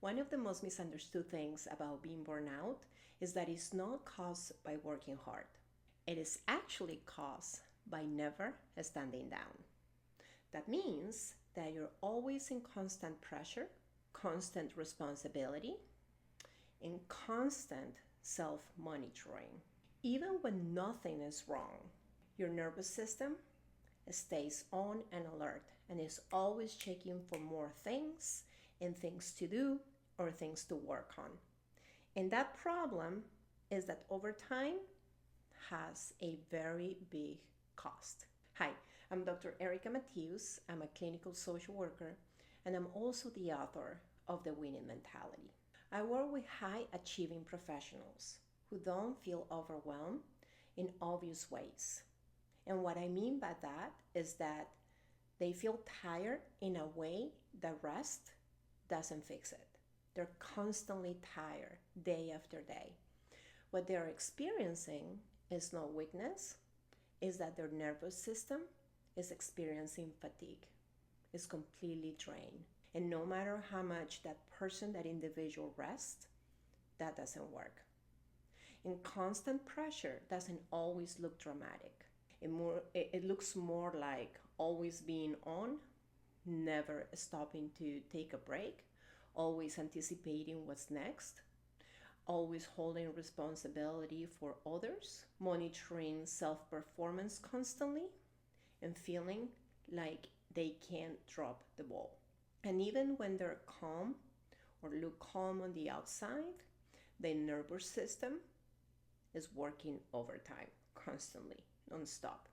One of the most misunderstood things about being burned out is that it's not caused by working hard. It is actually caused by never standing down. That means that you're always in constant pressure, constant responsibility, and constant self-monitoring. Even when nothing is wrong, your nervous system stays on and alert and is always checking for more things and things to do or things to work on. And that problem is that over time has a very big cost. Hi, I'm Dr. Erika Mateus. I'm a clinical social worker and I'm also the author of The Winning Mentality. I work with high achieving professionals who don't feel overwhelmed in obvious ways. And what I mean by that is that they feel tired in a way that rest doesn't fix it. They're constantly tired day after day. What they're experiencing is no weakness, is that their nervous system is experiencing fatigue, is completely drained. And no matter how much that person, that individual rests, that doesn't work. And constant pressure doesn't always look dramatic. It looks more like always being on, never stopping to take a break, always anticipating what's next, always holding responsibility for others, monitoring self-performance constantly, and feeling like they can't drop the ball. And even when they're calm or look calm on the outside, the nervous system is working overtime constantly, non-stop.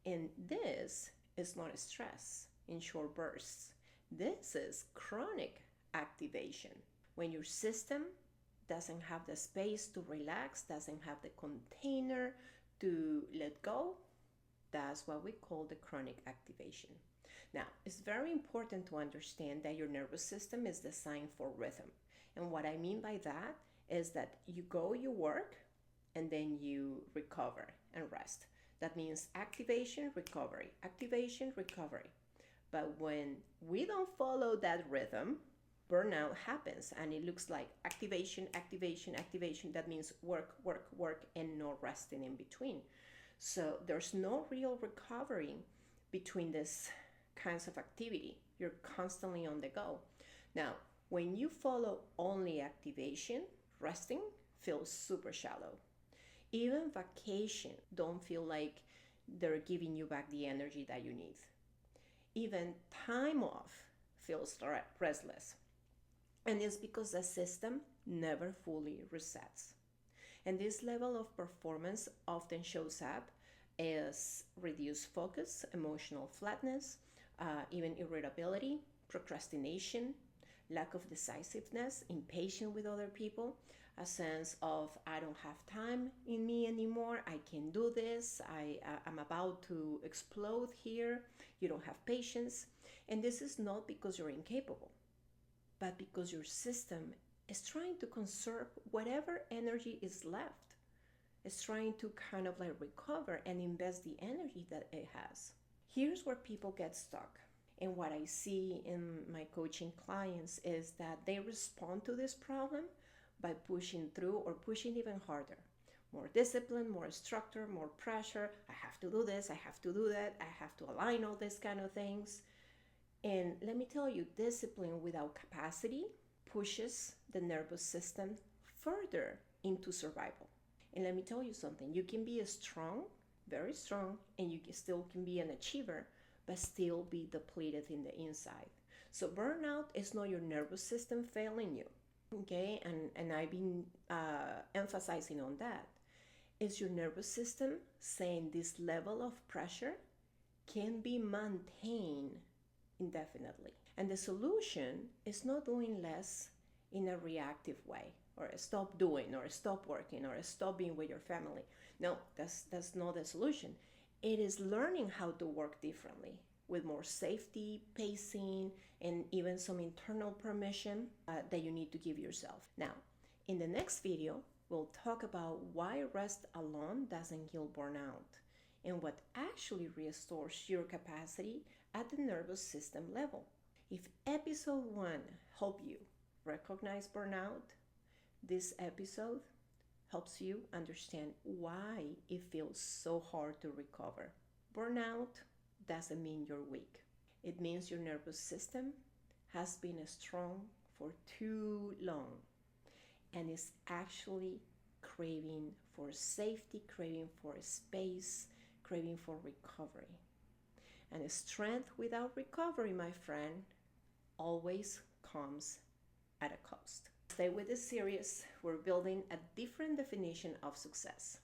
And this is not stress in short bursts. This is chronic activation. When your system doesn't have the space to relax, doesn't have the container to let go, that's what we call the chronic activation. Now, it's very important to understand that your nervous system is designed for rhythm. And what I mean by that is that you go, you work, and then you recover and rest. That means activation, recovery, activation, recovery. But when we don't follow that rhythm, burnout happens and it looks like activation, activation, activation. That means work, work, work, and no resting in between. So there's no real recovery between these kinds of activity. You're constantly on the go. Now, when you follow only activation, resting feels super shallow. Even vacation don't feel like they're giving you back the energy that you need. Even time off feels restless. And it's because the system never fully resets. And this level of performance often shows up as reduced focus, emotional flatness, even irritability, procrastination, lack of decisiveness, impatience with other people, a sense of I don't have time in me anymore, I can do this, I'm about to explode here, you don't have patience. And this is not because you're incapable, but because your system is trying to conserve whatever energy is left. It's trying to kind of like recover and invest the energy that it has. Here's where people get stuck. And what I see in my coaching clients is that they respond to this problem by pushing through or pushing even harder. More discipline, more structure, more pressure. I have to do this, I have to do that, I have to align all these kind of things. And let me tell you, discipline without capacity pushes the nervous system further into survival. And let me tell you something, you can be strong, very strong, and you still can be an achiever, but still be depleted in the inside. So burnout is not your nervous system failing you, okay? And I've been emphasizing on that. It's your nervous system saying this level of pressure can be maintained indefinitely. And the solution is not doing less in a reactive way, or stop doing, or stop working, or stop being with your family. No, that's not the solution. It is learning how to work differently with more safety, pacing, and even some internal permission that you need to give yourself. Now, in the next video, we'll talk about why rest alone doesn't heal burnout and what actually restores your capacity at the nervous system level. If episode 1 helped you recognize burnout, this episode helps you understand why it feels so hard to recover. Burnout doesn't mean you're weak. It means your nervous system has been strong for too long and is actually craving for safety, craving for space, craving for recovery. And strength without recovery, my friend, always comes at a cost. Stay with this series. We're building a different definition of success.